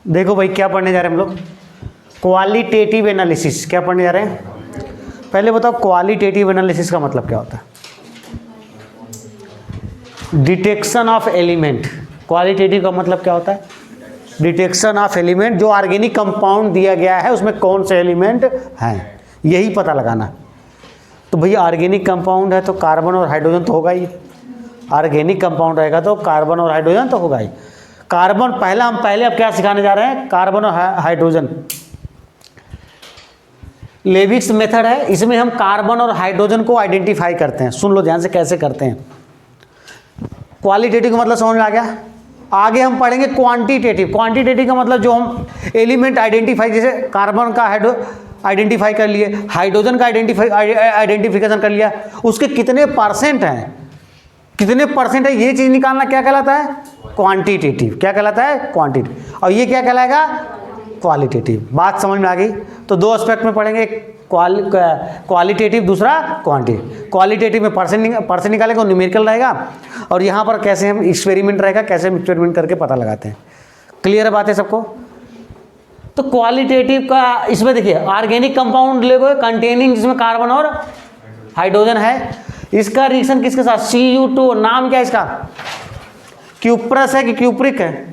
देखो भाई क्या पढ़ने जा रहे हैं हम लोग, क्वालिटेटिव एनालिसिस। क्या पढ़ने जा रहे हैं? पहले बताओ क्वालिटेटिव एनालिसिस का मतलब क्या होता है? Detection of element. क्वालिटेटिव का मतलब क्या होता है? Detection of element. जो ऑर्गेनिक कंपाउंड दिया गया है उसमें कौन से एलिमेंट हैं, यही पता लगाना। तो भैया ऑर्गेनिक कंपाउंड है तो कार्बन और हाइड्रोजन तो होगा ही। ऑर्गेनिक कंपाउंड रहेगा तो कार्बन और हाइड्रोजन तो होगा ही। कार्बन हम पहले अब क्या सिखाने जा रहे हैं? कार्बन और हाइड्रोजन। लेविक्स मेथड है, इसमें हम कार्बन और हाइड्रोजन को आइडेंटिफाई करते हैं। सुन लो ध्यान से कैसे करते हैं। क्वालिटेटिव का मतलब समझ में आ गया। आगे हम पढ़ेंगे क्वांटिटेटिव। क्वांटिटेटिव का मतलब जो हम एलिमेंट आइडेंटिफाई, जैसे कार्बन का आइडेंटिफाई कर लिए, हाइड्रोजन का आइडेंटिफिकेशन कर लिया, उसके कितने परसेंट हैं, कितने परसेंट है, ये चीज़ निकालना क्या कहलाता है? क्वांटिटेटिव। क्या कहलाता है? क्वांटिटेटिव। और ये क्या कहलाएगा? क्वालिटेटिव। बात समझ में आ गई? तो दो एस्पेक्ट में पढ़ेंगे, क्वालिटेटिव, दूसरा क्वांटिटेटिव। क्वालिटेटिव में परसेंट निकालेंगे, न्यूमेरिकल रहेगा, और यहाँ पर कैसे हम एक्सपेरिमेंट रहेगा, कैसे हम एक्सपेरिमेंट करके पता लगाते हैं। क्लियर है बात है सबको? तो क्वालिटेटिव का इसमें देखिए, ऑर्गेनिक कंपाउंड लेगो कंटेनिंग, जिसमें कार्बन और हाइड्रोजन है, इसका रिएक्शन किसके साथ? Cu2। नाम क्या है इसका? क्यूप्रस है कि क्यूप्रिक है?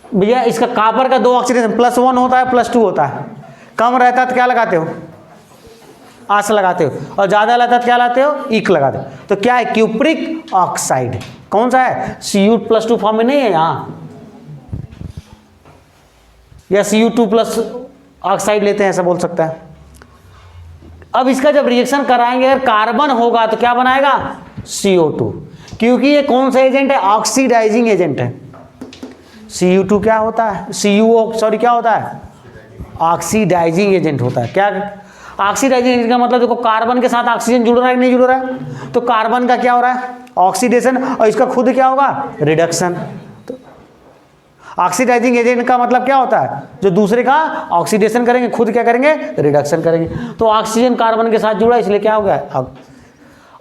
भैया इसका कापर का 2 ऑक्सीडेशन, +1 होता है, +2 होता है। कम रहता है तो क्या लगाते हो? आस लगाते हो, और ज्यादा रहता है तो क्या लगाते हो? इक लगाते हो। तो क्या है? Cupric oxide. कौन सा है? Cu+2 फॉर्म में नहीं है यहाँ, या Cu2+ ऑक्साइड लेते हैं, ऐसा बोल सकता है। अब इसका जब रिएक्शन कराएंगे, अगर कार्बन होगा तो क्या बनाएगा? CO2, क्योंकि ये कौन सा एजेंट है? ऑक्सीडाइजिंग एजेंट है। Cu2 क्या होता है? क्या होता है? ऑक्सीडाइजिंग एजेंट होता है। क्या ऑक्सीडाइजिंग एजेंट का मतलब? देखो कार्बन के साथ ऑक्सीजन जुड़ रहा है कि नहीं जुड़ रहा है? तो कार्बन का क्या हो रहा है? ऑक्सीडेशन, और इसका खुद क्या होगा? रिडक्शन। तो ऑक्सीडाइजिंग एजेंट का मतलब क्या होता है? जो दूसरे का ऑक्सीडेशन करेंगे, खुद क्या करेंगे? रिडक्शन करेंगे। तो ऑक्सीजन कार्बन के साथ जुड़ा, इसलिए क्या हो गया?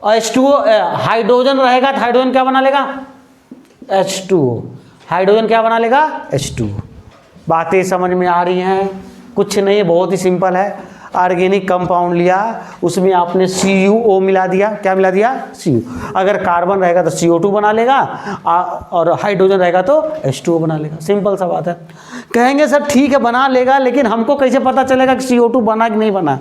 H2O। हाइड्रोजन रहेगा तो हाइड्रोजन क्या बना लेगा? H2O। हाइड्रोजन क्या बना लेगा? H2O। बातें समझ में आ रही हैं? कुछ नहीं है, बहुत ही सिंपल है। ऑर्गेनिक कंपाउंड लिया, उसमें आपने CuO मिला दिया। क्या मिला दिया? Cu। अगर कार्बन रहेगा तो CO2 बना लेगा, और हाइड्रोजन रहेगा तो H2O बना लेगा। सिंपल सा बात है। कहेंगे सर ठीक है बना लेगा, लेकिन हमको कैसे पता चलेगा कि CO2 बना कि नहीं बना?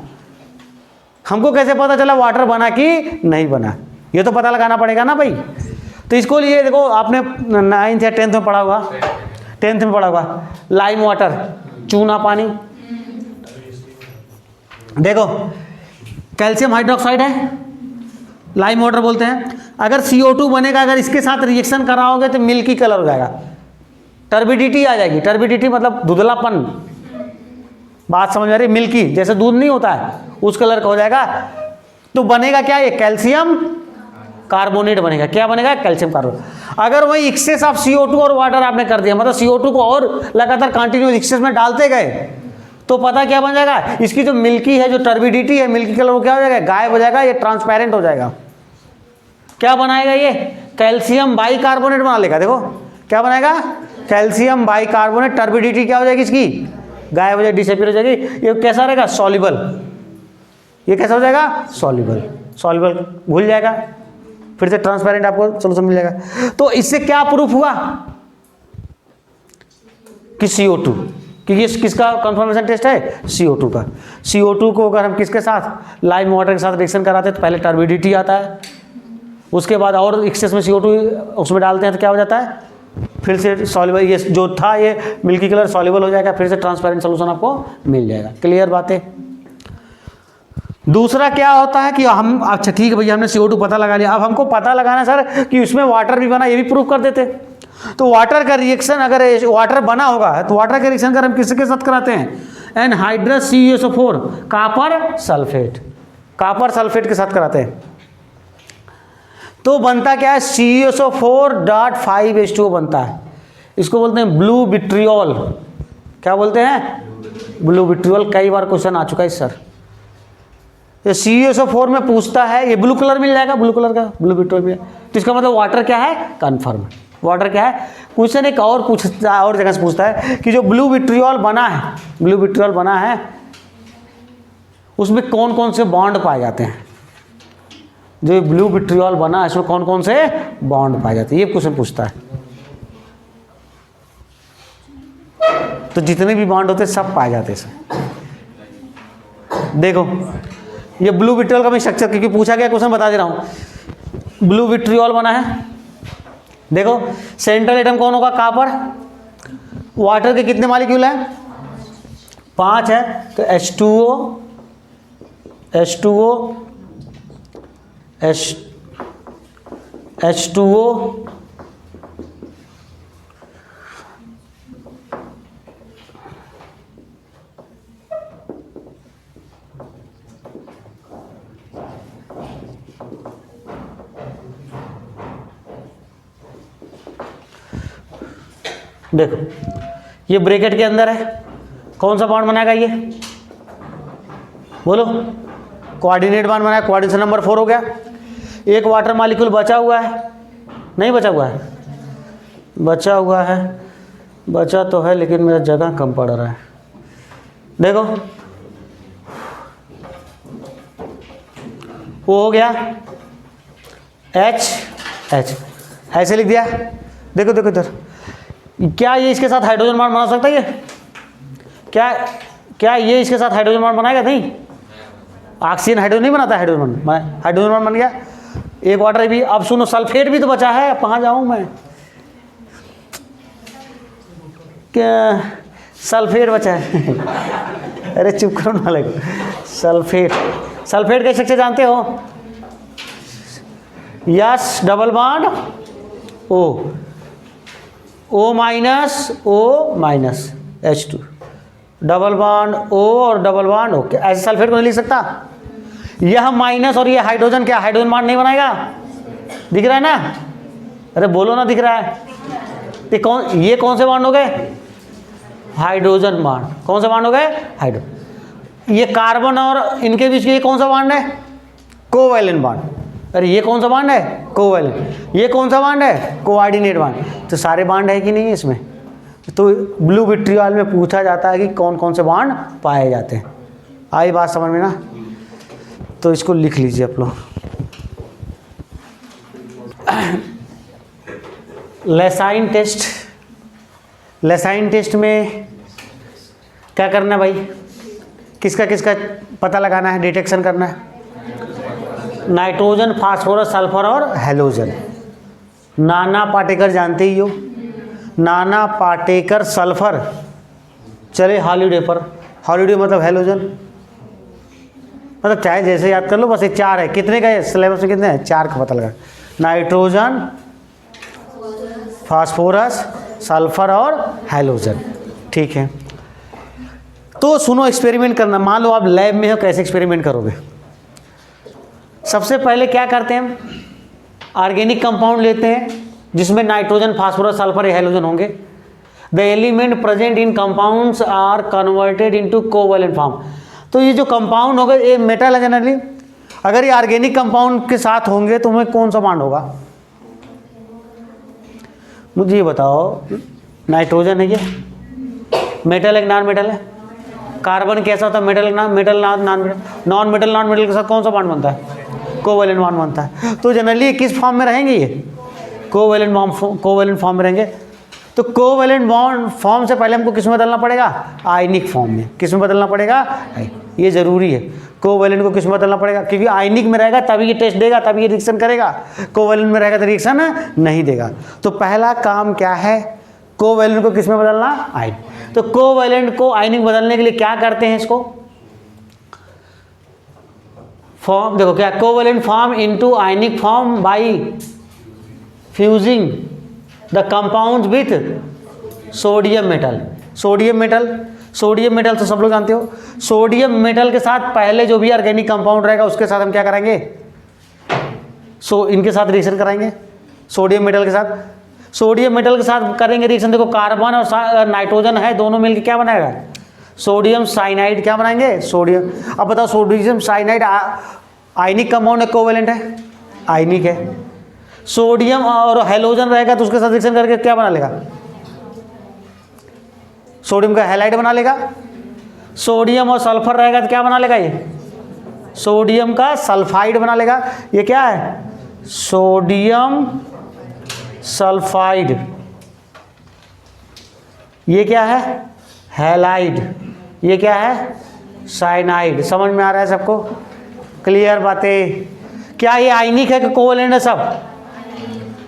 हमको कैसे पता चला वाटर बना कि नहीं बना? ये तो पता लगाना पड़ेगा ना भाई। तो इसको लिए देखो, आपने 9th या 10th में पढ़ा होगा, 10th में पढ़ा होगा, लाइम वाटर, चूना पानी। देखो कैल्शियम हाइड्रोक्साइड है, लाइम वाटर बोलते हैं। अगर CO2 बनेगा, अगर इसके साथ रिएक्शन कराओगे तो मिल्की कलर हो जाएगा, टर्बिडिटी आ जाएगी। टर्बिडिटी मतलब धुंधलापन। बात समझ आ रही? मिल्की, जैसे दूध नहीं होता है उस कलर का हो जाएगा। तो बनेगा क्या? ये कैल्शियम कार्बोनेट बनेगा। क्या बनेगा? Calcium carbonate. अगर वही एक्सेस ऑफ CO2 और वाटर आपने कर दिया, मतलब CO2 को और लगातार कंटिन्यूस एक्सेस में डालते गए, तो पता क्या बन जाएगा? इसकी जो मिल्की है, जो टर्बिडिटी है, मिल्की कलर, वो क्या हो जाएगा? गायब हो जाएगा, ये ट्रांसपेरेंट हो जाएगा। क्या बनाएगा? ये कैल्शियम बाइकार्बोनेट बना लेगा। देखो क्या बनाएगा? Calcium bicarbonate. टर्बिडिटी क्या हो जाएगी इसकी? गायब हो जाएगी, डिसअपीयर हो जाएगी। ये कैसा रहेगा? सॉल्युबल। ये कैसा हो जाएगा? सॉल्युबल। सॉल्युबल घुल जाएगा, फिर से ट्रांसपेरेंट आपको सोल्यूशन मिल जाएगा। तो इससे क्या प्रूफ हुआ कि CO2, क्योंकि ये किसका कंफर्मेशन टेस्ट है? CO2 का। CO2 को अगर हम किसके साथ, लाइम वाटर के साथ रिएक्शन कराते हैं तो पहले टर्बिडिटी आता है, उसके बाद और एक्सेस में CO2 उसमें डालते हैं तो क्या हो जाता है? फिर से सॉल्युबल, ये जो था ये मिल्की कलर सॉल्युबल हो जाएगा, फिर से ट्रांसपेरेंट सोल्यूशन आपको मिल जाएगा। क्लियर बात है? दूसरा क्या होता है कि हम, अच्छा ठीक है भैया हमने CO2 पता लगा लिया, अब हमको पता लगाना सर कि उसमें वाटर भी बना, ये भी प्रूफ कर देते। तो वाटर का रिएक्शन, अगर वाटर बना होगा तो वाटर का रिएक्शन अगर हम किसके साथ कराते हैं? Anhydrous CuSO4, copper sulphate. Copper sulphate के साथ कराते हैं तो बनता क्या है? CuSO4.5H2O बनता है। इसको बोलते हैं ब्लू विट्रियोल। क्या बोलते हैं? Blue vitriol. कई बार क्वेश्चन आ चुका है सर। ये CuSO4 में पूछता है, ये ब्लू कलर मिल जाएगा, ब्लू कलर का, ब्लू विट्रियोल मिल, तो इसका मतलब वाटर क्या है, कन्फर्म। वाटर क्या है, क्वेश्चन एक और पूछता है, और जगह से पूछता है कि जो ब्लू विट्रियोल बना है, ब्लू विट्रियोल बना है उसमें कौन कौन से बॉन्ड पाए जाते हैं। जो ब्लू विट्रियोल बना है इसमें कौन कौन से बॉन्ड पाए जाते हैं, ये क्वेश्चन पूछता है। तो जितने भी बॉन्ड होते हैं सब पाए जाते हैं इसमें। देखो ये ब्लू विट्रियोल का मैं स्ट्रक्चर, क्योंकि पूछा गया क्वेश्चन बता दे रहा हूं। ब्लू विट्रियोल बना है, देखो सेंट्रल एटम कौन होगा, कॉपर। वाटर के कितने मॉलिक्यूल हैं, 5 है, तो H2O देखो ये ब्रैकेट के अंदर है, कौन सा बॉन्ड बनाएगा ये, बोलो। कोऑर्डिनेट बॉन्ड बनाया, कोऑर्डिनेशन नंबर 4 हो गया। एक वाटर मॉलिक्यूल बचा हुआ है, नहीं बचा हुआ है, बचा हुआ है, बचा तो है लेकिन मेरा जगह कम पड़ रहा है। देखो वो हो गया H ऐसे लिख दिया। देखो देखो इधर, क्या ये इसके साथ हाइड्रोजन बॉन्ड बना सकता है ये, क्या ये इसके साथ हाइड्रोजन बॉन्ड बनाएगा, नहीं। ऑक्सीजन हाइड्रोजन नहीं बनाता, हाइड्रोजन बॉन्ड बन गया। एक वाटर भी, अब सुनो सल्फेट भी तो बचा है, कहाँ जाऊँ मैं, क्या सल्फेट बचा है अरे चुप करो ना लगो। सल्फेट का स्ट्रक्चर जानते हो, yes double bond O minus H2, double bond O और डबल बॉन्ड O। ऐसे सल्फेट को नहीं लिख सकता, यह माइनस और ये हाइड्रोजन, क्या हाइड्रोजन बॉन्ड नहीं बनाएगा, दिख रहा है ना, अरे बोलो ना दिख रहा है। ये कौन से बॉन्ड हो गए, हाइड्रोजन बॉन्ड। कौन से बॉन्ड हो गए, हाइड्रोजन। ये कार्बन और इनके बीच ये कौन सा बॉन्ड है, कोवैलेंट बॉन्ड। अरे ये कौन सा बॉन्ड है, कोवैलेंट। ये कौन सा बॉन्ड है, कोऑर्डिनेट बॉन्ड। तो सारे बॉन्ड है कि नहीं इसमें। तो ब्लू विट्रियोल में पूछा जाता है कि कौन कौन से बॉन्ड पाए जाते हैं। आई बात समझ में ना, तो इसको लिख लीजिए आप लोग। लेसाइन टेस्ट में क्या करना है भाई, किसका किसका पता लगाना है, डिटेक्शन करना है। नाइट्रोजन, फास्फोरस, सल्फर और हैलोजन। नाना पाटेकर जानते ही हो, नाना पाटेकर सल्फर। चले हॉलीडे पर, हॉलीडे मतलब हैलोजन, मतलब चाहे जैसे याद कर लो, बस ये 4 है। कितने का है सिलेबस में, कितने हैं, 4 का पता लगा। नाइट्रोजन, फास्फोरस, सल्फर और हैलोजन, ठीक है। तो सुनो एक्सपेरिमेंट करना, मान लो आप लैब में हो, कैसे एक्सपेरिमेंट करोगे। सबसे पहले क्या करते हैं, ऑर्गेनिक कंपाउंड लेते हैं जिसमें नाइट्रोजन, फास्फोरस, सल्फर, हैलोजन होंगे। The element present in compounds are converted into covalent form. तो ये जो कंपाउंड होगा, ये मेटल है जनरली, अगर ये ऑर्गेनिक कंपाउंड के साथ होंगे तो उनमें कौन सा बॉन्ड होगा, मुझे ये बताओ। नाइट्रोजन है ये, मेटल है नॉन मेटल है। कार्बन कैसा होता है, metal non metal. Non metal के साथ कौन सा बॉन्ड बनता है, कोवैलेंट बॉन्ड बनता है। तो जनरली किस फॉर्म में रहेंगे, ये कोवैलेंट फॉर्म में रहेंगे। तो कोवैलेंट बॉन्ड फॉर्म से पहले हमको किस में बदलना पड़ेगा, आयनिक फॉर्म में। किस में बदलना पड़ेगा, ये जरूरी है। कोवैलेंट को किस में बदलना पड़ेगा, क्योंकि आयनिक में रहेगा तभी ये टेस्ट देगा, तभी ये रिएक्शन करेगा। कोवैलेंट में रहेगा तो रिएक्शन नहीं देगा। तो पहला काम क्या है, कोवैलेंट को किस में बदलना, आयनिक। तो कोवैलेंट को आयनिक बदलने के लिए क्या करते हैं, इसको फॉर्म देखो क्या, covalent form into ionic form by fusing the compound with sodium metal. Sodium metal तो सब लोग जानते हो। सोडियम मेटल के साथ पहले जो भी ऑर्गेनिक कंपाउंड रहेगा उसके साथ हम क्या कराएंगे, इनके साथ रिएक्शन कराएंगे। सोडियम मेटल के साथ करेंगे रिएक्शन। देखो कार्बन और नाइट्रोजन है, दोनों मिलकर क्या बनाएगा, सोडियम साइनाइड। क्या बनाएंगे, सोडियम। अब बताओ सोडियम साइनाइड आयनिक कंपाउंड है, कोवैलेंट है, आयनिक है। सोडियम और हेलोजन रहेगा तो उसके साथ रिएक्शन करके क्या बना लेगा, सोडियम का हैलाइड बना लेगा। सोडियम और सल्फर रहेगा तो क्या बना लेगा, ये सोडियम का सल्फाइड बना लेगा। ये क्या है, सोडियम सल्फाइड। ये क्या है, हैलाइड। ये क्या है, साइनाइड। समझ में आ रहा है सबको, क्लियर बातें। क्या ये आयनिक है कि कोवैलेंट है, सब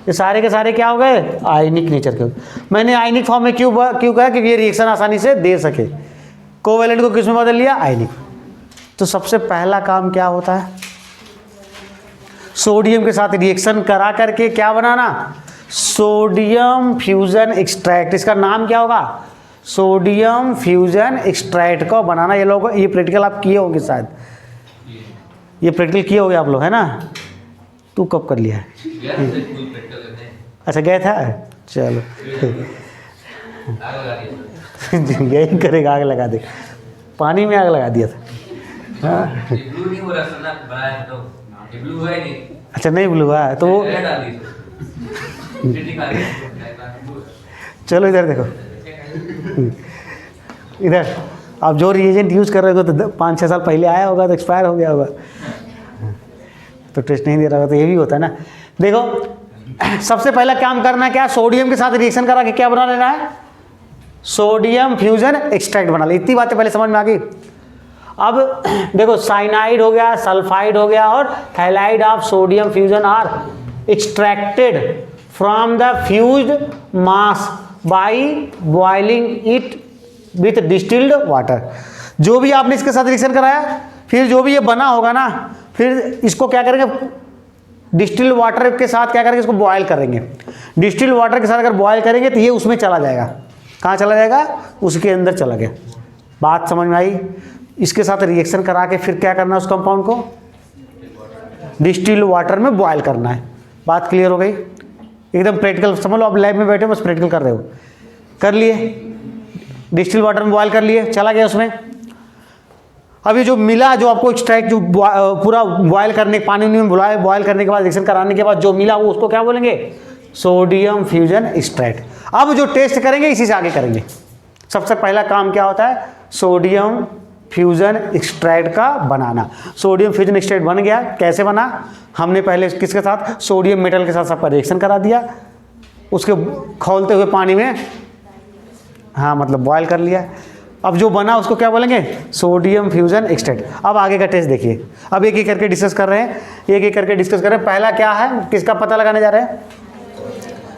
ये सारे के सारे क्या हो गए, आयनिक नेचर के। मैंने आयनिक फॉर्म में क्यों कहा, क्योंकि ये रिएक्शन आसानी से दे सके। कोवैलेंट को किस में बदल लिया, आयनिक। तो सबसे पहला काम क्या होता है, सोडियम के साथ रिएक्शन करा करके क्या बनाना, सोडियम फ्यूजन एक्सट्रैक्ट। इसका नाम क्या होगा, सोडियम फ्यूजन एक्सट्रैक्ट को बनाना। ये लोग, ये प्रैक्टिकल आप किए होंगे शायद, ये प्रैक्टिकल किए होंगे आप लोग, है ना। तू कब कर लिया है, अच्छा गया था, चलो यही करेगा, आग लगा दे, पानी में आग लगा दिया था। अच्छा नहीं ब्लू है तो वो, चलो इधर देखो, इधर आप जो रिएजेंट यूज़ कर रहे हो तो 5-6 साल पहले आया होगा तो एक्सपायर हो गया होगा, तो टेस्ट नहीं दे रहा होगा, तो ये भी होता है ना। देखो सबसे पहला काम करना क्या, सोडियम के साथ रिएक्शन करा के क्या बना लेना है, सोडियम फ्यूजन एक्सट्रैक्ट बना ले। इतनी बातें पहले समझ में आ गई। अब देखो साइनाइड हो गया, सल्फाइड हो गया और halide of sodium fusion are extracted from the fused mass by boiling it with distilled water. जो भी आपने इसके साथ रिएक्शन कराया, फिर जो भी ये बना होगा ना, फिर इसको क्या करेंगे, डिस्टिल्ड वाटर के साथ क्या करेंगे, इसको बॉयल करेंगे। डिस्टिल्ड वाटर के साथ अगर बॉयल करेंगे तो ये उसमें चला जाएगा। कहाँ चला जाएगा, उसके अंदर चला गया। बात समझ में आई। इसके साथ रिएक्शन करा के फिर क्या करना है, उस कंपाउंड को डिस्टिल्ड वाटर में बॉयल करना है। बात क्लियर हो गई, एकदम प्रैक्टिकल समझ लो। आप लैब में बैठे बस प्रैक्टिकल कर रहे हो, कर लिए, डिस्टिल्ड वाटर में बॉयल कर लिए, चला गया उसमें। अभी जो मिला, जो आपको एक्सट्रैक्ट, जो पूरा बॉयल करने, पानी में बॉयल करने के बाद रिएक्शन कराने के बाद जो मिला, वो उसको क्या बोलेंगे, सोडियम फ्यूजन एक्सट्रैक्ट। अब जो टेस्ट करेंगे इसी से आगे करेंगे। सबसे पहला काम क्या होता है, सोडियम फ्यूजन एक्सट्रैक्ट का बनाना। सोडियम फ्यूजन एक्सट्रैक्ट बन गया, कैसे बना, हमने पहले किसके साथ, सोडियम मेटल के साथ सबका रिएक्शन करा दिया, उसके खौलते हुए पानी में, हाँ मतलब बॉयल कर लिया। अब जो बना उसको क्या बोलेंगे, सोडियम फ्यूजन एक्सट्रैक्ट। अब आगे का टेस्ट देखिए। अब एक एक करके डिस्कस कर रहे हैं, एक एक करके डिस्कस कर रहे हैं। पहला क्या है, किसका पता लगाने जा रहे हैं,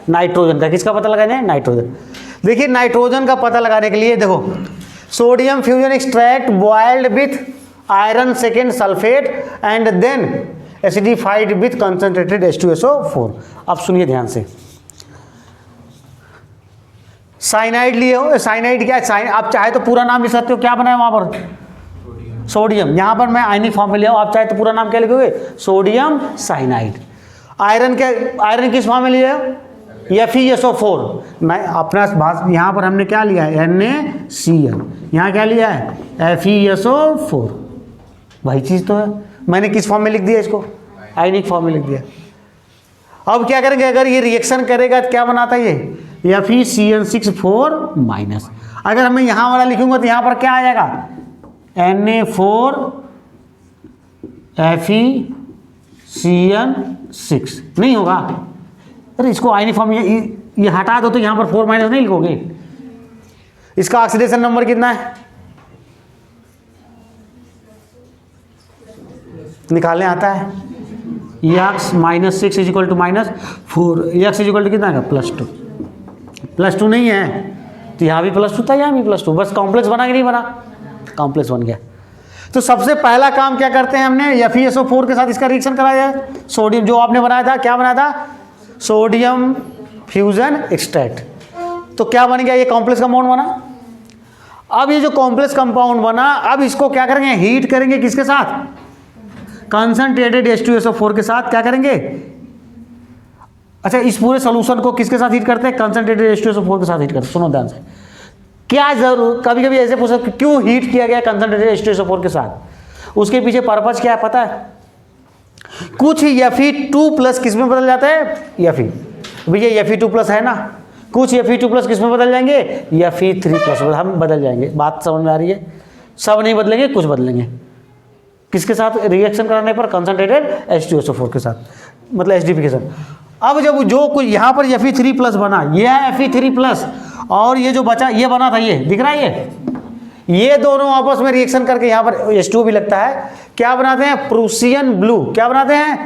नाइट्रोजन का। किसका पता लगाने हैं, नाइट्रोजन। देखिए नाइट्रोजन का पता लगाने के लिए देखो, sodium fusion extract boiled with iron second sulphate and then acidified with concentrated H2SO4। अब सुनिए ध्यान से, साइनाइड लिए हो। साइनाइड क्या है, आप चाहे तो पूरा नाम लिख सकते हो, क्या बना है वहां पर, सोडियम। यहां पर मैं आयनिक फॉर्म में लिया हूं, आप चाहे तो पूरा नाम क्या लिखोगे, सोडियम साइनाइड। आयरन क्या, आयरन किस फॉर्म में लिया है, FeSO4। मैं अपना यहाँ पर हमने क्या लिया है, NaCl। यहाँ क्या लिया है, FeSO4। वही चीज़ तो है, मैंने किस फॉर्म में लिख दिया इसको, आयनिक फॉर्म में लिख दिया। अब क्या करेंगे, अगर ये रिएक्शन करेगा तो क्या बनाता है ये, FeCN6 4-। अगर मैं यहाँ वाला लिखूंगा तो यहाँ पर क्या आ जाएगा, Na4 FeCN6 नहीं होगा। अरे इसको आयनिक फॉर्म ये हटा दो तो यहाँ पर 4- नहीं लिखोगे। इसका ऑक्सीडेशन नंबर कितना है, निकालने आता है, X -6 = -4। X = कितना है, +2। +2 नहीं है तो यहाँ भी +2 था, यहाँ भी +2। बस कॉम्प्लेक्स बना कि नहीं बना, कॉम्प्लेक्स बन गया। तो सबसे पहला काम क्या करते हैं, हमने FeSO4 के साथ इसका रिएक्शन कराया है। सोडियम जो आपने बनाया था, क्या बनाया था, सोडियम फ्यूजन एक्सट्रैक्ट। तो क्या बन गया, ये कॉम्प्लेक्स कंपाउंड बना। अब ये जो कॉम्प्लेक्स कंपाउंड बना, अब इसको क्या करेंगे, हीट करेंगे, किसके साथ, कंसंट्रेटेड H2SO4 के साथ। क्या करेंगे, अच्छा इस पूरे सोल्यूशन को किसके साथ हीट करते हैं, कंसंट्रेटेड H2SO4 के साथ हीट करते हैं। सुनो ध्यान से, क्या जरूर, कभी कभी ऐसे पूछ सकते क्यों हीट किया गया कंसंट्रेटेड H2SO4 के साथ, उसके पीछे पर्पज क्या है पता है। कुछ Fe2 प्लस किस में बदल जाता है, Fe। भैया Fe2 प्लस है ना, कुछ Fe2 प्लस किस में बदल जाएंगे, Fe3 प्लस हम बदल जाएंगे। बात समझ में आ रही है? सब नहीं बदलेंगे, कुछ बदलेंगे। किसके साथ रिएक्शन कराने पर, कंसंट्रेटेड H2SO4 के साथ, मतलब एसिडिफिकेशन। अब जब जो कुछ यहाँ पर Fe3 प्लस बना, ये है Fe3 प्लस, और ये जो बचा ये बना था, ये दिख रहा है, ये दोनों आपस में रिएक्शन करके यहाँ पर H2 भी लगता है, क्या बनाते हैं, प्रूसियन ब्लू। क्या बनाते हैं,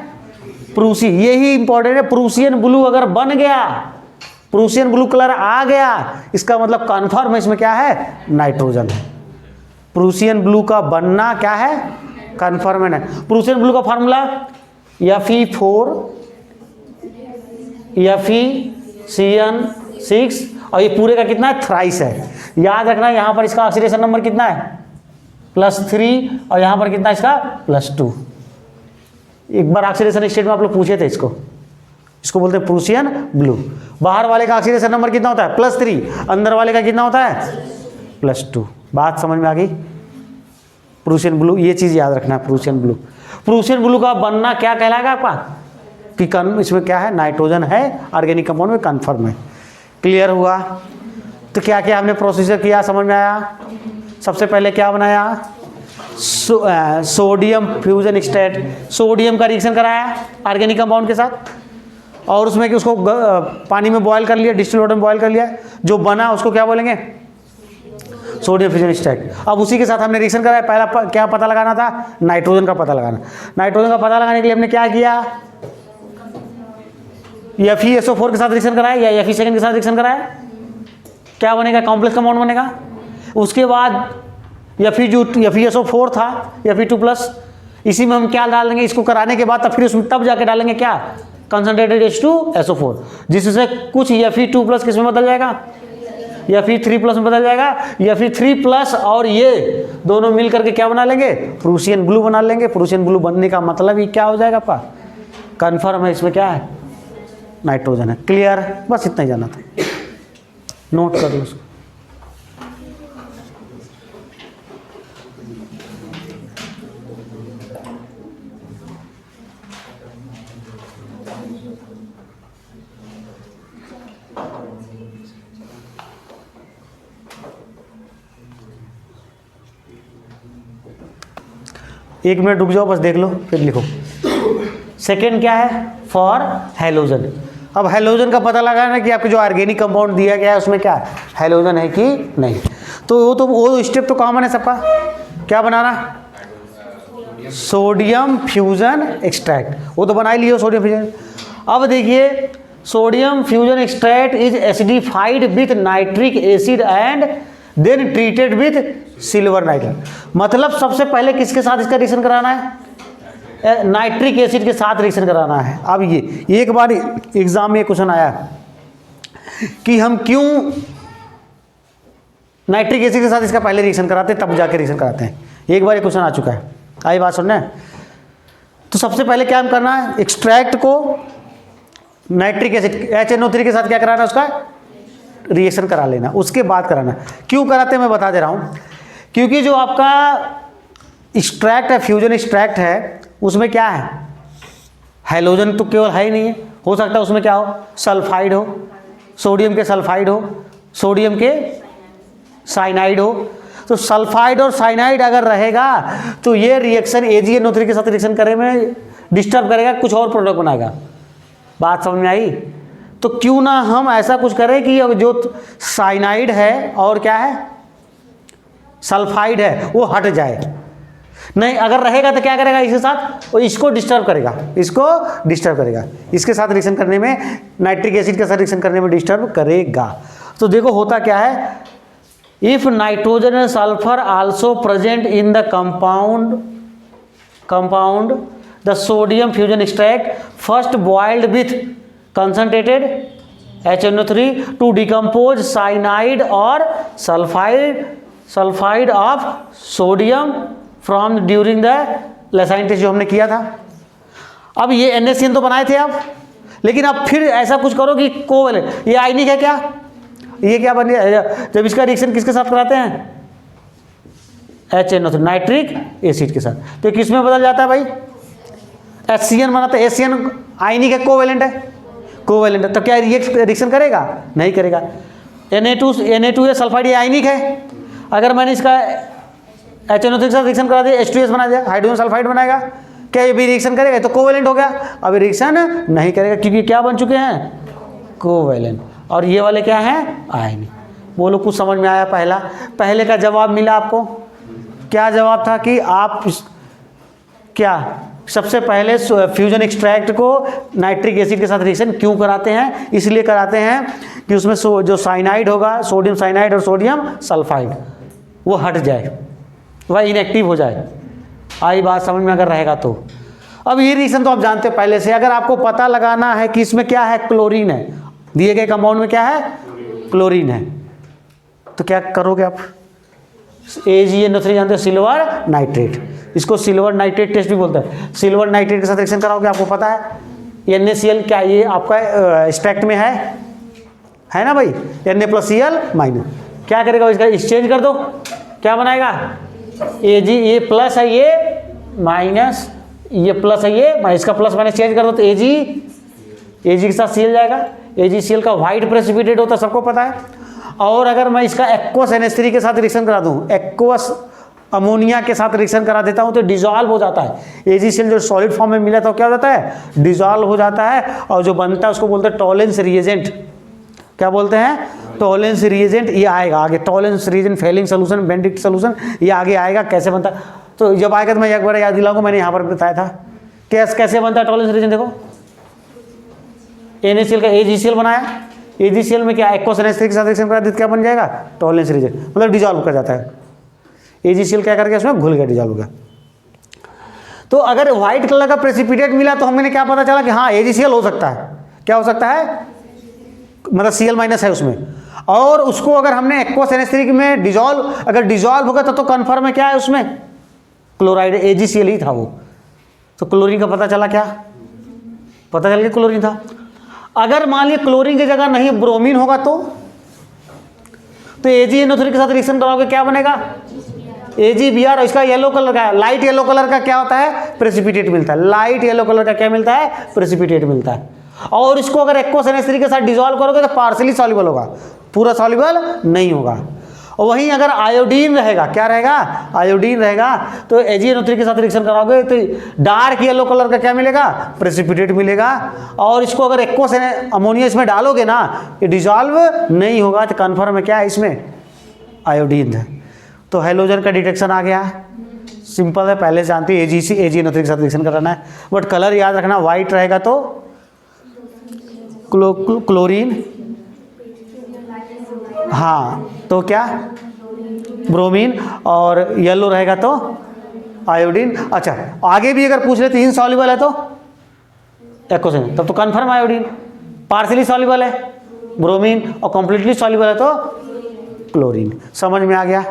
प्रूसी। यही इंपॉर्टेंट है, प्रूसियन ब्लू अगर बन गया, प्रूसियन ब्लू कलर आ गया, इसका मतलब कन्फर्म इसमें क्या है, नाइट्रोजन है। प्रूसियन ब्लू का बनना क्या है, कन्फर्म है। प्रूसियन ब्लू का फार्मूला Fe4 Fe(CN)6, और ये पूरे का कितना है, थ्राइस है। याद रखना यहाँ पर इसका ऑक्सीडेशन नंबर कितना है, +3, और यहाँ पर कितना इसका, +2। एक बार ऑक्सीडेशन स्टेट में आप लोग पूछे थे इसको बोलते हैं प्रूसियन ब्लू। बाहर वाले का ऑक्सीडेशन नंबर कितना होता है, +3, अंदर वाले का कितना होता है, +2। बात समझ में आ गई? प्रूसियन ब्लू, ये चीज़ याद रखना है, प्रूसियन ब्लू। प्रूसियन ब्लू का बनना क्या कहलाएगा आपका, कि इसमें क्या है, नाइट्रोजन है, ऑर्गेनिक कंपाउंड में कन्फर्म है। क्लियर हुआ? तो क्या क्या हमने प्रोसीजर किया, समझ में आया? सबसे पहले क्या बनाया, सोडियम फ्यूजन एक्सट्रैक्ट, सोडियम का रिएक्शन कराया ऑर्गेनिक कंपाउंड के साथ, और उसमें कि उसको पानी में बॉयल कर लिया, डिस्टिल वाटर में बॉयल कर लिया, जो बना उसको क्या बोलेंगे, सोडियम फ्यूजन एक्सट्रैक्ट। अब उसी के साथ हमने रिएक्शन कराया। पहला क्या पता लगाना था, नाइट्रोजन का पता लगाना। नाइट्रोजन का पता लगाने के लिए हमने क्या किया, FeSO4 के साथ रिएक्शन कराया या Fe2 के साथ रिएक्शन कराया, क्या बनेगा, कॉम्प्लेक्स कंपाउंड बनेगा। उसके बाद FeSO4 था, Fe2 प्लस, इसी में हम क्या डाल देंगे, इसको कराने के बाद तब फिर उसमें तब जाके डालेंगे क्या, कंसंट्रेटेड H2SO4, जिससे कुछ Fe2 प्लस किस में बदल जाएगा, Fe3 प्लस में बदल जाएगा। Fe3 प्लस और ये दोनों मिल करके क्या बना लेंगे, प्रूसियन ब्लू बना लेंगे। प्रूसियन ब्लू बनने का मतलब ही क्या हो जाएगा आपका, कन्फर्म है इसमें क्या है, नाइट्रोजन है। क्लियर? बस इतना ही जाना था, नोट कर लो उसको। एक मिनट रुक जाओ, बस देख लो फिर लिखो। सेकेंड क्या है, फॉर हैलोजन। अब हैलोजन का पता लगाना है कि आपके जो ऑर्गेनिक कंपाउंड दिया गया है उसमें क्या है, हैलोजन है कि नहीं। तो वो स्टेप तो कॉमन है सबका, क्या बनाना, सोडियम फ्यूजन एक्सट्रैक्ट, वो तो बना ही लियो सोडियम फ्यूजन। अब देखिए, sodium fusion extract is acidified with nitric acid and then treated with silver nitride. मतलब सबसे पहले किसके साथ इसका रिएक्शन कराना है, नाइट्रिक एसिड के साथ रिएक्शन कराना है। अब ये एक बार एग्जाम में क्वेश्चन आया कि हम क्यों नाइट्रिक एसिड के साथ इसका पहले रिएक्शन कराते हैं तब जाके रिएक्शन कराते हैं। एक बार ये क्वेश्चन आ चुका है, आई बात सुनना है। तो सबसे पहले क्या हम करना है, एक्सट्रैक्ट को नाइट्रिक एसिड HNO3 के साथ क्या कराना है, उसका रिएक्शन करा लेना, उसके बाद कराना। क्यों कराते हैं मैं बता दे रहा हूँ, क्योंकि जो आपका एक्सट्रैक्ट है, फ्यूजन एक्सट्रैक्ट है, उसमें क्या है, हैलोजन तो केवल है ही नहीं है, हो सकता है उसमें क्या हो, सल्फाइड हो, सोडियम के सल्फाइड हो, सोडियम के साइनाइड हो। तो सल्फाइड और साइनाइड अगर रहेगा तो ये रिएक्शन AgNO3 के साथ रिएक्शन करने में डिस्टर्ब करेगा, कुछ और प्रोडक्ट बनाएगा। बात समझ में आई? तो क्यों ना हम ऐसा कुछ करें कि जो साइनाइड है और क्या है, सल्फाइड है, वो हट जाए। नहीं, अगर रहेगा तो क्या करेगा इसके साथ, इसको डिस्टर्ब करेगा, इसको डिस्टर्ब करेगा, इसके साथ रिएक्शन करने में, नाइट्रिक एसिड के साथ रिएक्शन करने में डिस्टर्ब करेगा। तो देखो होता क्या है, if nitrogen and sulphur also present in the compound the sodium fusion extract first boiled with concentrated HNO3 to decompose cyanide और sulphide of sodium from during the Lassaigne test जो हमने किया था। अब ये NaCN तो बनाए थे आप, लेकिन अब फिर ऐसा कुछ करो कि कोवैलेंट, ये आयनिक है क्या, ये क्या बन गया, जब इसका रिएक्शन किसके साथ कराते हैं, HNO3 नाइट्रिक एसिड के साथ, तो किस में बदल जाता है भाई, HCN बना तो HCN आयनिक है, कोवेलेंट है, कोवेलेंट है, तो क्या रिएक्शन करेगा? नहीं करेगा। Na2 है सल्फाइड, ये आयनिक है। अगर मैंने इसका HNO3 के साथ रिएक्शन करा दिया, H2S बना दिया, हाइड्रोजन सल्फाइड बनाएगा, क्या ये भी रिएक्शन करेगा? तो कोवेलेंट हो गया। अब रिएक्शन नहीं करेगा क्योंकि क्या बन चुके हैं? कोवेलेंट। और ये वाले क्या हैं? आयनिक। बोलो कुछ समझ में आया? पहले का जवाब मिला आपको? क्या जवाब था कि आप क्या सबसे पहले फ्यूजन एक्सट्रैक्ट को नाइट्रिक एसिड के साथ रिएक्शन क्यों कराते हैं? इसलिए कराते हैं कि उसमें जो साइनाइड होगा, सोडियम साइनाइड और सोडियम सल्फाइड, वो हट जाए, वह इनएक्टिव हो जाए। आई बात समझ में अगर रहेगा तो। अब ये रिएक्शन तो आप जानते हो पहले से। अगर आपको पता लगाना है कि इसमें क्या है, क्लोरीन है, दिए गए कंपाउंड में क्या है? क्लोरीन है, तो क्या करोगे आप? AgNO3 जानते हो, सिल्वर नाइट्रेट, इसको सिल्वर नाइट्रेट टेस्ट भी बोलते हैं। सिल्वर नाइट्रेट के साथ रिएक्शन कराओगे, आपको पता है NaCl क्या ये आपका एक्सट्रैक्ट में है ना भाई, Na+Cl माइनस, क्या करेगा? इसका एक्सचेंज कर दो, क्या बनाएगा? Ag, ये प्लस है, ये माइनस, ये प्लस है, ये इसका प्लस माइनस चेंज कर दो तो Ag के साथ Cl जाएगा। AgCl का व्हाइट प्रेसिपिटेट होता है, सबको पता है। और अगर मैं इसका एक्वस NH3 के साथ रिएक्शन करा दूं, एक्वस अमोनिया के साथ रिएक्शन करा देता हूं तो डिजॉल्व हो जाता है। AgCl जो सॉलिड फॉर्म में मिला था क्या हो जाता है? डिजॉल्व हो जाता है। और जो बनता है उसको बोलते हैं टॉलेंस रिएजेंट। क्या बोलते हैं? Tollens reagent. ये आएगा आगे, Tollens reagent, Fehling solution, Benedict solution, ये आगे आएगा कैसे बनता है। तो जब आएगा तो मैं एक बार याद दिलाऊंगा, मैंने यहाँ पर बताया था कैसे बनता है टॉलेंस रिएजेंट। देखो NaCl का AgCl बनाया, AgCl में क्या एक्वस NH3 के साथ रिएक्शन करा देते क्या बन जाएगा? टॉलेंस रिएजेंट, मतलब डिजॉल्व कर जाता है। AgCl क्या कर गया? उसमें घुल गया, डिजॉल्व हो गया। तो अगर व्हाइट कलर का प्रेसिपिटेट मिला तो हमें क्या पता चला कि हाँ AgCl हो सकता है। क्या हो सकता है? मतलब Cl माइनस है उसमें। और उसको अगर हमने एक्वस NH3 में डिजॉल्व, अगर डिजॉल्व होगा तो कन्फर्म है क्या है उसमें? क्लोराइड, AgCl ही था वो। तो क्लोरीन का पता चला, क्या पता चल गया? क्लोरीन था। अगर मान लिया क्लोरीन की जगह नहीं ब्रोमीन होगा तो AgNO3 के साथ रिएक्शन कराओगे, क्या बनेगा? AgBr। इसका येलो कलर का, लाइट येलो कलर का क्या होता है? प्रेसिपिटेट मिलता है। लाइट येलो कलर का क्या मिलता है? प्रेसिपिटेट मिलता है। और इसको अगर एक्वस NH3 के साथ डिजॉल्व करोगे तो पार्शियली सॉल्युबल होगा, पूरा सॉल्युबल नहीं होगा। और वहीं अगर आयोडीन रहेगा, क्या रहेगा? आयोडीन रहेगा, तो AgNO3 के साथ रिएक्शन कराओगे तो डार्क येलो कलर का क्या मिलेगा? प्रेसिपिटेट मिलेगा। और इसको अगर एक्वस अमोनिया इसमें डालोगे ना, ये डिजॉल्व नहीं होगा, तो कन्फर्म है क्या है इसमें? आयोडीन है। तो हैलोजन का डिटेक्शन आ गया, सिंपल है, पहले जानते हैं AgNO3 के साथ रिएक्शन कराना है। बट कलर याद रखना, व्हाइट रहेगा तो क्लोरीन, हाँ तो क्या? ब्रोमीन। और येलो रहेगा तो आयोडीन। अच्छा, आगे भी अगर पूछ ले तो इनसॉल्युबल है तो एक्वस, तब तो कन्फर्म आयोडीन। पार्शियली सॉल्युबल है ब्रोमीन, और कंप्लीटली सॉल्युबल है तो क्लोरीन। समझ में आ गया?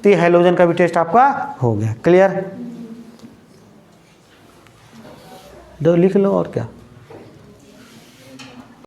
तो ये हैलोजन का भी टेस्ट आपका हो गया। क्लियर? लिख लो और क्या।